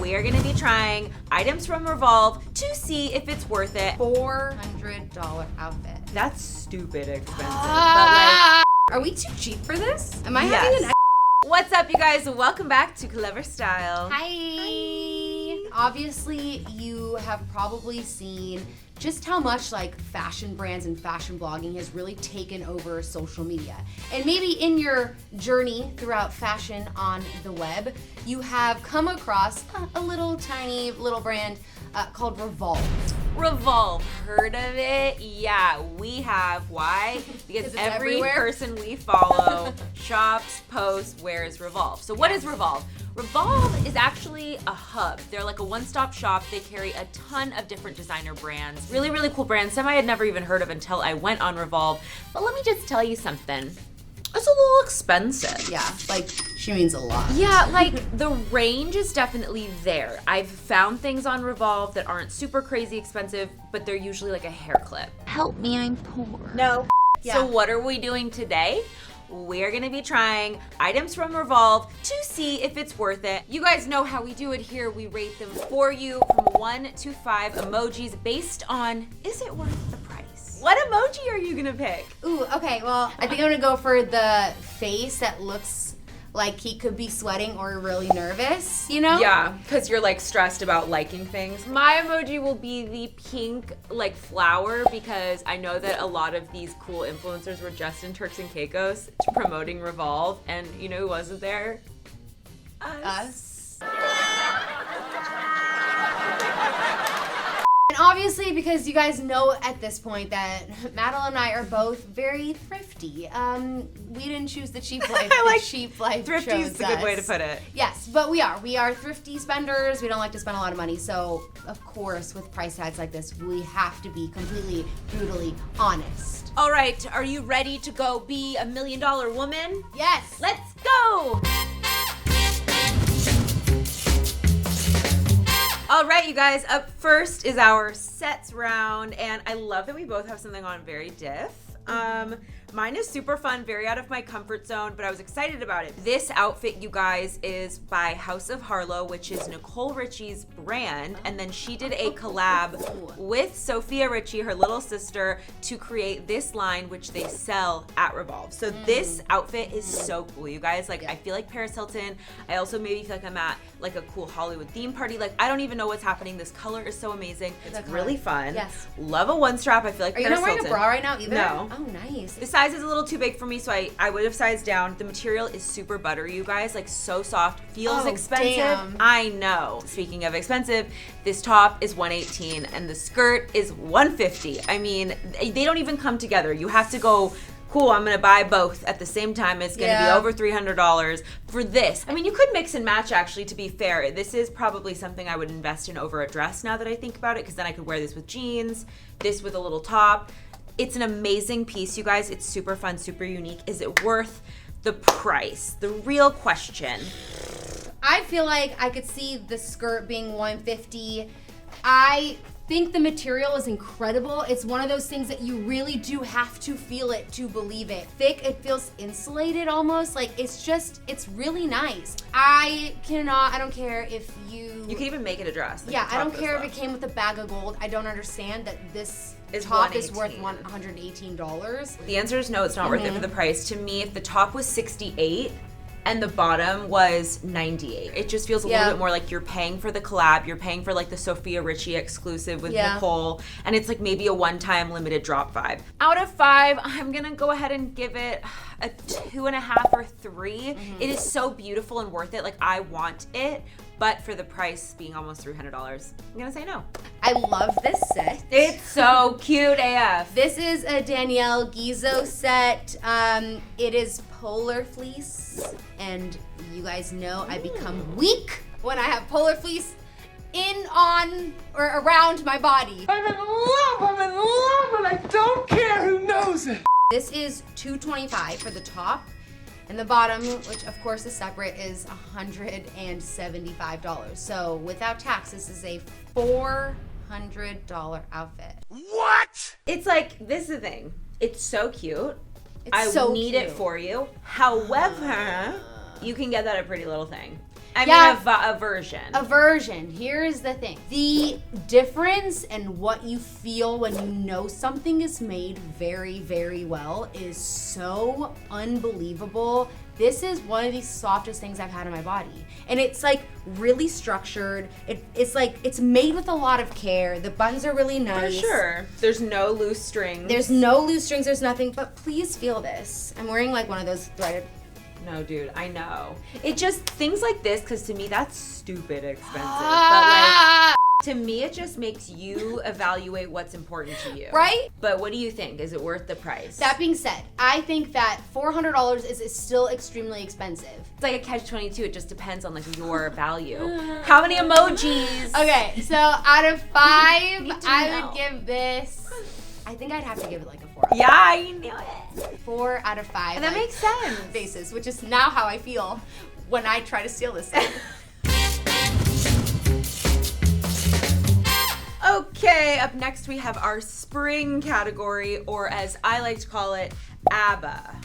we are gonna be trying items from Revolve to see if it's worth it. $400 outfit. That's stupid expensive, Are we too cheap for this? Am I Yes. having an What's up, you guys? Welcome back to Clevver Style. Hi. Obviously, you have probably seen just how much like fashion brands and fashion blogging has really taken over social media. And maybe in your journey throughout fashion on the web, you have come across a little tiny little brand called Revolve. Revolve, heard of it? Yeah, we have. Why? Because it's every everywhere. person we follow shops, posts, wears Revolve. So what is Revolve? Revolve is actually a hub. They're like a one-stop shop. They carry a ton of different designer brands. Really, really cool brands. Some I had never even heard of until I went on Revolve. But let me just tell you something. It's a little expensive. Yeah, like she means a lot. Yeah, like the range is definitely there. I've found things on Revolve that aren't super crazy expensive, but they're usually like a hair clip. Help me, I'm poor. No. Yeah. So what are we doing today? We're gonna be trying items from Revolve to see if it's worth it. You guys know how we do it here. We rate them for you from 1 to 5 emojis based on, is it worth the price? What emoji are you gonna pick? Ooh, okay, well, I think I'm gonna go for the face that looks like he could be sweating or really nervous, you know? Yeah, because you're like stressed about liking things. My emoji will be the pink like flower because I know that a lot of these cool influencers were just in Turks and Caicos promoting Revolve, and you know who wasn't there? Us. And obviously, because you guys know at this point that Madeleine and I are both very thrifty. We didn't choose the cheap life. I like the cheap life Thrifty chose is a good way to us. put it. Yes, but we are thrifty spenders. We don't like to spend a lot of money. So, of course, with price tags like this, we have to be completely, brutally honest. All right, are you ready to go be $1 million woman? Yes. Let's go! All right, you guys, up first is our sets round, and I love that we both have something on very diff. Mine is super fun, very out of my comfort zone, but I was excited about it. This outfit, you guys, is by House of Harlow, which is Nicole Richie's brand, and then she did a collab with Sophia Richie, her little sister, to create this line, which they sell at Revolve. So this outfit is so cool, you guys. Like, I feel like Paris Hilton. I also maybe feel like I'm at like a cool Hollywood theme party. Like, I don't even know what's happening. This color is so amazing. It's really fun. Yes. Love a one strap. I feel like Are you Paris not wearing Hilton. a bra right now either? No. Oh, nice. The size is a little too big for me, so I would have sized down. The material is super buttery, you guys, like so soft. Feels expensive. Damn. I know. Speaking of expensive, this top is $118 and the skirt is $150. I mean, they don't even come together. You have to go, cool, I'm gonna buy both at the same time. It's gonna be over $300 for this. I mean, you could mix and match, actually, to be fair. This is probably something I would invest in over a dress now that I think about it, because then I could wear this with jeans, this with a little top. It's an amazing piece, you guys. It's super fun, super unique. Is it worth the price? The real question. I feel like I could see the skirt being $150. I think the material is incredible. It's one of those things that you really do have to feel it to believe it. Thick, it feels insulated almost. Like, it's really nice. I don't care if you You can even make it a dress. Like yeah, the I top don't goes care if up. it came with a bag of gold. I don't understand that this Is top is worth $118. $118. The answer is no, it's not worth it for the price. To me, if the top was $68 and the bottom was $98, it just feels a little bit more like you're paying for the collab, you're paying for like the Sophia Richie exclusive with Nicole, and it's like maybe a one-time limited drop vibe. Out of 5, I'm gonna go ahead and give it a 2.5 or 3. It is so beautiful and worth it. Like, I want it, but for the price being almost $300, I'm gonna say no. I love this set. It's so cute AF. This is a Danielle Gizzo set. It is polar fleece, and you guys know I become weak when I have polar fleece in, on, or around my body. I'm in love, and I don't care who knows it. This is $225 for the top, and the bottom, which of course is separate, is $175. So without tax, this is a $400 outfit. What? It's like, this is the thing. It's so cute. It's I so need cute. it for you. However, you can get that at Pretty Little Thing. I mean a version. A version. Here's the thing. The difference in what you feel when you know something is made very, very well is so unbelievable. This is one of the softest things I've had on my body. And it's like really structured. It's made with a lot of care. The buttons are really nice. For sure. There's no loose strings. There's no loose strings, there's nothing. But please feel this. I'm wearing like one of those threaded. No, dude, I know. It just, things like this, because to me that's stupid expensive. But like, to me it just makes you evaluate what's important to you. Right? But what do you think? Is it worth the price? That being said, I think that $400 is still extremely expensive. It's like a catch-22. It just depends on like your value. How many emojis? Okay, so out of 5, Need to I know. would give this, I think I'd have to give it like a 4. Yeah, I knew it. 4 out of 5. And that like, makes sense. Basis, which is now how I feel when I try to steal this thing. Okay, up next we have our spring category, or as I like to call it, ABBA.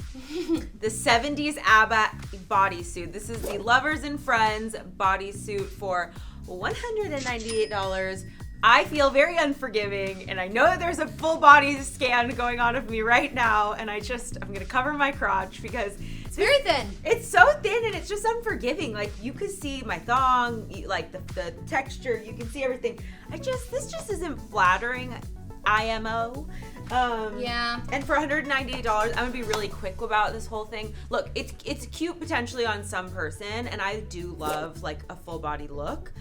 The 70s ABBA bodysuit. This is the Lovers and Friends bodysuit for $198. I feel very unforgiving, and I know that there's a full body scan going on of me right now, and I'm gonna cover my crotch because It's very thin. it's so thin and it's just unforgiving. Like, you can see my thong, like the texture, you can see everything. This just isn't flattering, IMO. Yeah. And for $198, I'm gonna be really quick about this whole thing. Look, it's cute potentially on some person, and I do love like a full body look.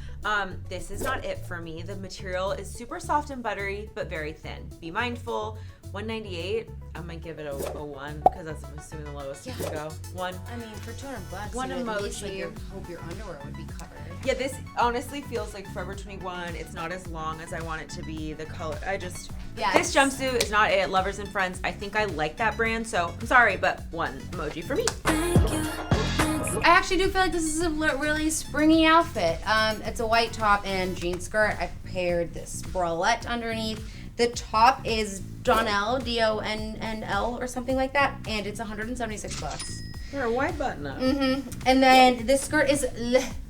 This is not it for me. The material is super soft and buttery, but very thin. Be mindful. $198, I'm gonna give it a 1 because that's, I'm assuming, the lowest you can go. 1. I mean, for $200, One you would at least, emoji. like, you hope your underwear would be covered. Yeah, this honestly feels like Forever 21. It's not as long as I want it to be. The color, this jumpsuit is not it. Lovers and Friends, I think I like that brand, so I'm sorry, but 1 emoji for me. I actually do feel like this is a really springy outfit. It's a white top and jean skirt. I paired this bralette underneath. The top is Donnell, D-O-N-N-L or something like that, and it's $176. For a white button up. Mm-hmm. And then this skirt is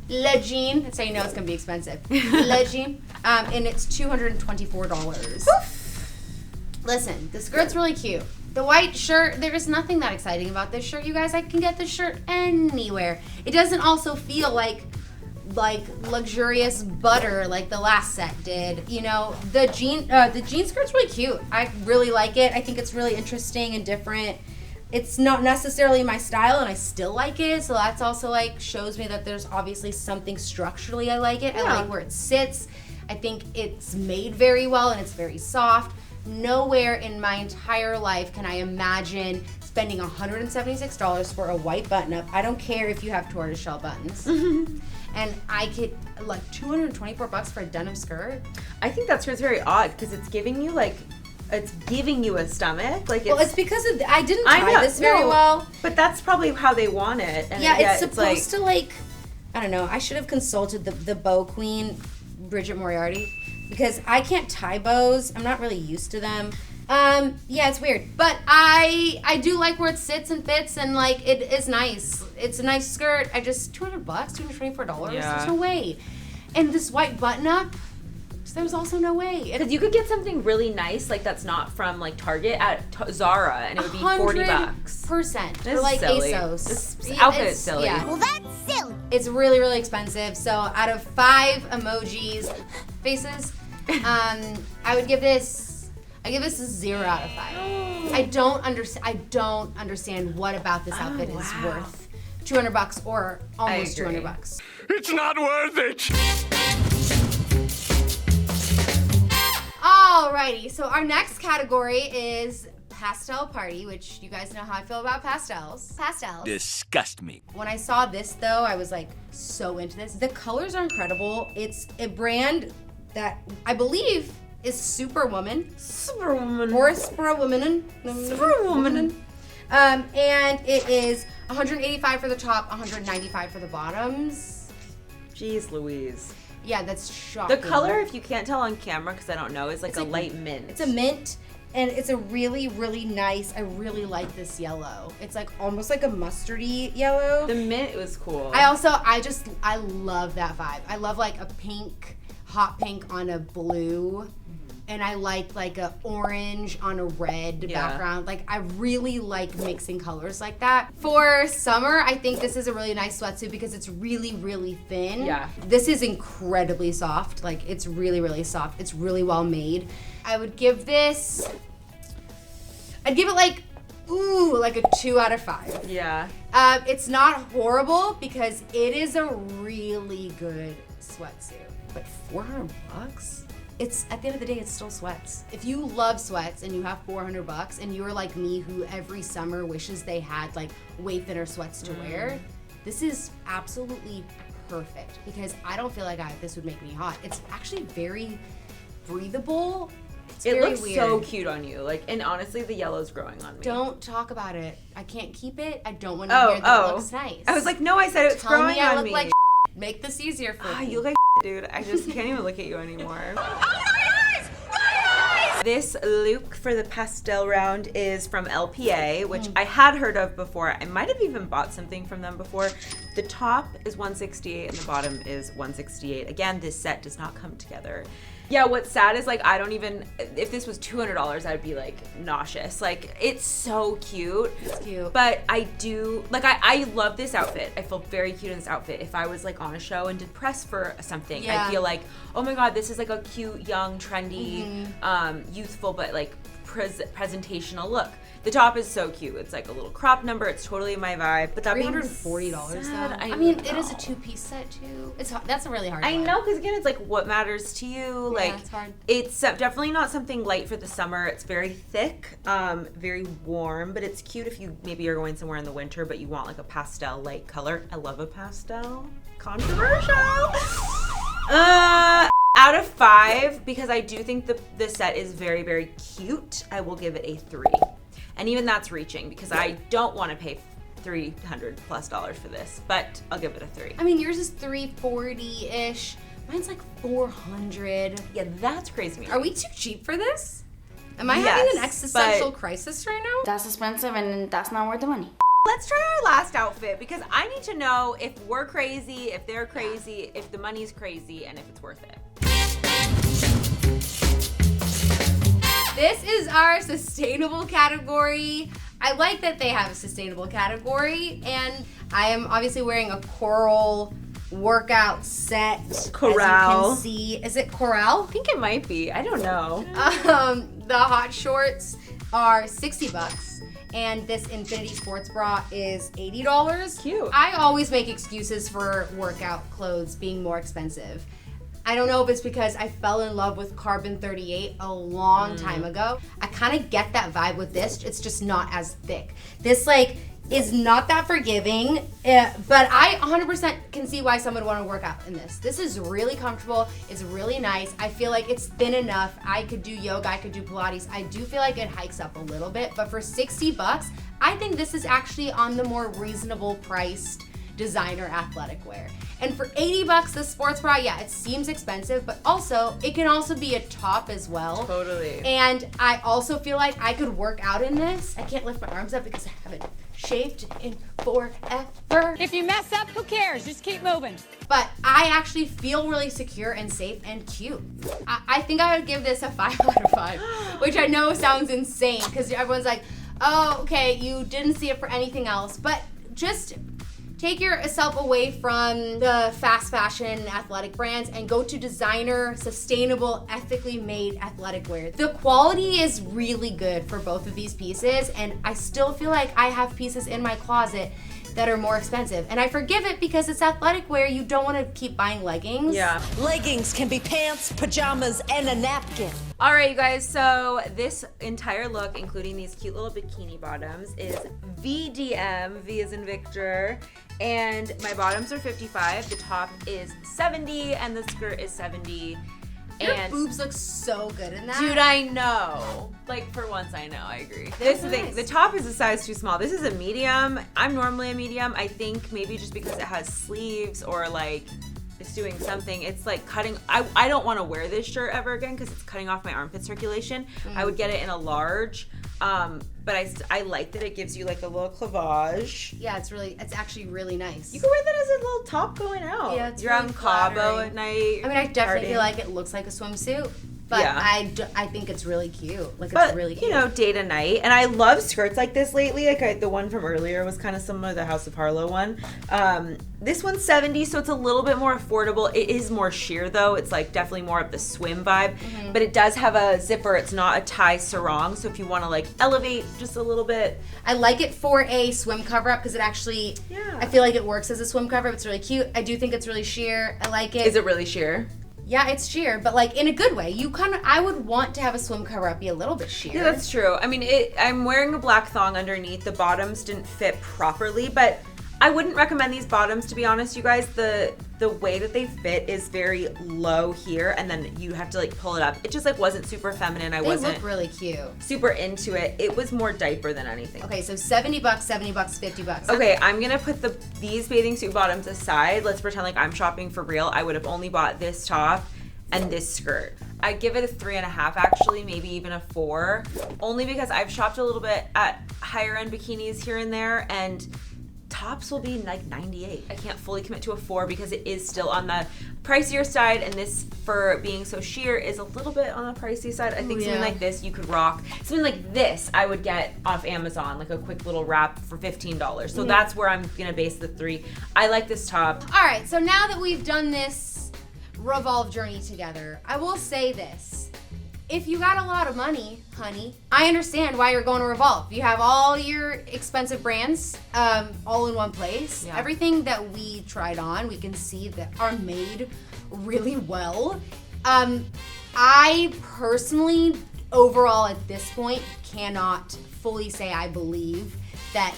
Le Jean. That's how you know it's gonna be expensive. Le Jean, and it's $224. Listen, the skirt's really cute. The white shirt, there is nothing that exciting about this shirt, you guys. I can get this shirt anywhere. It doesn't also feel like luxurious butter like the last set did. You know, the jean skirt's really cute. I really like it. I think it's really interesting and different. It's not necessarily my style, and I still like it. So that's also like shows me that there's obviously something structurally I like it. Yeah. I like where it sits. I think it's made very well and it's very soft. Nowhere in my entire life can I imagine spending $176 for a white button-up. I don't care if you have tortoiseshell buttons. And I could, like, $224 for a denim skirt. I think that skirt's very odd because it's giving you a stomach. Like, Well, it's because of I didn't try this very well. But that's probably how they want it. And Yeah, it's supposed to, like, I don't know. I should have consulted the bow queen, Bridget Moriarty, because I can't tie bows. I'm not really used to them. Yeah, it's weird. But I do like where it sits and fits, and, like, it is nice. It's a nice skirt. $200, $224. Yeah. There's no way. And this white button-up, there's also no way. Because you could get something really nice, like that's not from like Target at Zara, and it would be $40. 100%. This Or like is silly. ASOS. This outfit is silly. Yeah. Well, that's silly. It's really, really expensive. So out of 5 emojis, faces, I would give this a 0 out of 5. I don't understand what about this outfit is worth $200 or almost agree. $200. It's not worth it. Alrighty, so our next category is pastel party, which you guys know how I feel about pastels. Disgust me. When I saw this, though, I was like so into this. The colors are incredible. It's a brand that I believe is Superwoman. Superwoman. Or Superwoman. Superwoman. And it is $185 for the top, $195 for the bottoms. Jeez Louise. Yeah, that's shocking. The color, if you can't tell on camera, because I don't know, is like a light mint. It's a mint, And it's a really, really nice, I really like this yellow. It's like almost like a mustardy yellow. The mint was cool. I love that vibe. I love like a pink, hot pink on a blue. And I like a orange on a red background. Like, I really like mixing colors like that. For summer, I think this is a really nice sweatsuit because it's really, really thin. Yeah. This is incredibly soft. Like, it's really, really soft. It's really well made. I would give this, I'd give it like a 2 out of 5. Yeah. It's not horrible because it is a really good sweatsuit. But $400? It's, at the end of the day, it's still sweats. If you love sweats and you have $400 and you're like me who every summer wishes they had like way thinner sweats to wear, this is absolutely perfect because I don't feel like this would make me hot. It's actually very breathable. It's It very looks weird. so cute on you. Like, and honestly, the yellow's growing on me. Don't talk about it. I can't keep it. I don't want to hear that it looks nice. I was like, no, I said it's Tell growing me I on look me. like Make this easier for me. You look like dude. I just can't even look at you anymore. This look for the Pastel Round is from LPA, which I had heard of before. I might have even bought something from them before. The top is $168 and the bottom is $168. Again, this set does not come together. Yeah, what's sad is like I don't even, if this was $200, I'd be like nauseous. Like, it's so cute. It's cute. But I do, like I love this outfit. I feel very cute in this outfit. If I was like on a show and did press for something, I feel like, oh my God, this is like a cute, young, trendy, youthful, but like presentational look. The top is so cute. It's like a little crop number. It's totally my vibe. But that being $340 said, though. I mean, know. it is a 2-piece set too. That's a really hard I one. know, because again, it's like what matters to you. Like, it's hard. It's definitely not something light for the summer. It's very thick, very warm, but it's cute if you maybe you're going somewhere in the winter, but you want like a pastel light color. I love a pastel. Controversial. Out of 5, because I do think the set is very, very cute, I will give it a 3. And even that's reaching because I don't want to pay $300+ for this, but I'll give it a 3. I mean, yours is $340-ish. Mine's like $400. Yeah, that's crazy. Are we too cheap for this? Am I having an existential but- crisis right now? That's expensive and that's not worth the money. Let's try our last outfit because I need to know if we're crazy, if they're crazy, if the money's crazy, and if it's worth it. This is our sustainable category. I like that they have a sustainable category, and I am obviously wearing a coral workout set. Coral. As you can see. Is it coral? I think it might be. I don't know. The hot shorts are $60, and this Infinity sports bra is $80. Cute. I always make excuses for workout clothes being more expensive. I don't know if it's because I fell in love with Carbon 38 a long time ago. I kind of get that vibe with this. It's just not as thick. This like is not that forgiving, but I 100% can see why someone would want to work out in this. This is really comfortable. It's really nice. I feel like it's thin enough. I could do yoga. I could do Pilates. I do feel like it hikes up a little bit, but for $60, I think this is actually on the more reasonable priced designer athletic wear. And for $80, the sports bra, yeah, it seems expensive, but also it can also be a top as well. Totally. And I also feel like I could work out in this. I can't lift my arms up because I haven't shaved in forever. If you mess up, who cares? Just keep moving. But I actually feel really secure and safe and cute. I think I would give this a 5 out of 5, which I know sounds insane because everyone's like, oh, okay, you didn't see it for anything else. But just take yourself away from the fast fashion athletic brands and go to designer, sustainable, ethically made athletic wear. The quality is really good for both of these pieces, and I still feel like I have pieces in my closet that are more expensive. And I forgive it because it's athletic wear. You don't want to keep buying leggings. Yeah. Leggings can be pants, pajamas, and a napkin. All right, you guys, so this entire look, including these cute little bikini bottoms, is VDM, V as in Victor, and my bottoms are 55, the top is 70, and the skirt is 70. Your And boobs look so good in that. dude, I know. Like, for once, I know. I agree. This is the thing. nice. The top is a size too small. This is a medium. I'm normally a medium. I think maybe just because it has sleeves or like is doing something. It's like cutting. I don't want to wear this shirt ever again because it's cutting off my armpit circulation. I would get it in a large, but I like that it gives you like a little cleavage. Yeah, it's actually really nice. You can wear that as a little top going out. Yeah, it's You're really out in Cabo flattering. at night. I mean, I definitely partying. feel like it looks like a swimsuit, but Yeah. I think it's really cute. Like, But, it's really cute. you know, day to night. And I love skirts like this lately. Like the one from earlier was kind of similar to the House of Harlow one. This one's $70, so it's a little bit more affordable. It is more sheer, though. It's like definitely more of the swim vibe. But it does have a zipper. It's not a tie sarong. So if you want to like elevate just a little bit. I like it for a swim cover-up because it actually, I feel like it works as a swim cover-up. It's really cute. I do think it's really sheer. I like it. Is it really sheer? Yeah, it's sheer, but like in a good way. I would want to have a swim cover-up be a little bit sheer. Yeah, that's true. I mean, I'm wearing a black thong underneath. The bottoms didn't fit properly, but I wouldn't recommend these bottoms, to be honest, you guys. The way that they fit is very low here, and then you have to like pull it up. It just like wasn't super feminine. I They wasn't look really cute. super into it. It was more diaper than anything. Okay, so $70, $70, $50. Okay, I'm gonna put these bathing suit bottoms aside. Let's pretend like I'm shopping for real. I would have only bought this top and this skirt. I give it a 3.5 actually, maybe even a 4, only because I've shopped a little bit at higher end bikinis here and there, and tops will be like 98. I can't fully commit to a 4 because it is still on the pricier side, and this, for being so sheer, is a little bit on the pricey side. I think something like this you could rock. Something like this I would get off Amazon, like a quick little wrap for $15. So that's where I'm gonna base the 3. I like this top. All right, so now that we've done this Revolve journey together, I will say this. If you got a lot of money, honey, I understand why you're going to Revolve. You have all your expensive brands all in one place. Yeah. Everything that we tried on, we can see that are made really well. I personally, overall at this point, cannot fully say I believe that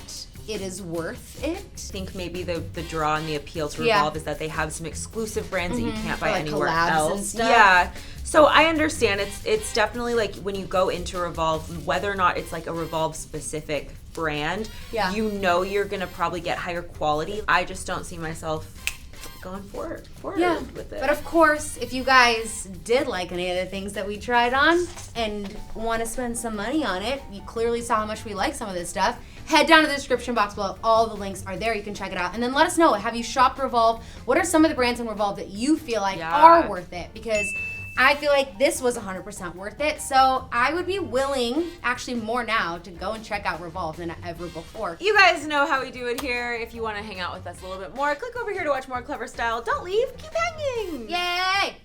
it is worth it. I think maybe the draw and the appeal to Yeah. Revolve is that they have some exclusive brands that you can't buy like anywhere collabs else. and stuff. Yeah. So I understand it's definitely like when you go into Revolve, whether or not it's like a Revolve specific brand, Yeah. you know you're gonna probably get higher quality. I just don't see myself going forward with it. But of course, if you guys did like any of the things that we tried on and want to spend some money on it, you clearly saw how much we like some of this stuff, head down to the description box below. All the links are there. You can check it out. And then let us know, have you shopped Revolve? What are some of the brands in Revolve that you feel like are worth it? Because I feel like this was 100% worth it. So I would be willing, actually more now, to go and check out Revolve than ever before. You guys know how we do it here. If you want to hang out with us a little bit more, click over here to watch more Clevver Style. Don't leave. Keep hanging. Yay!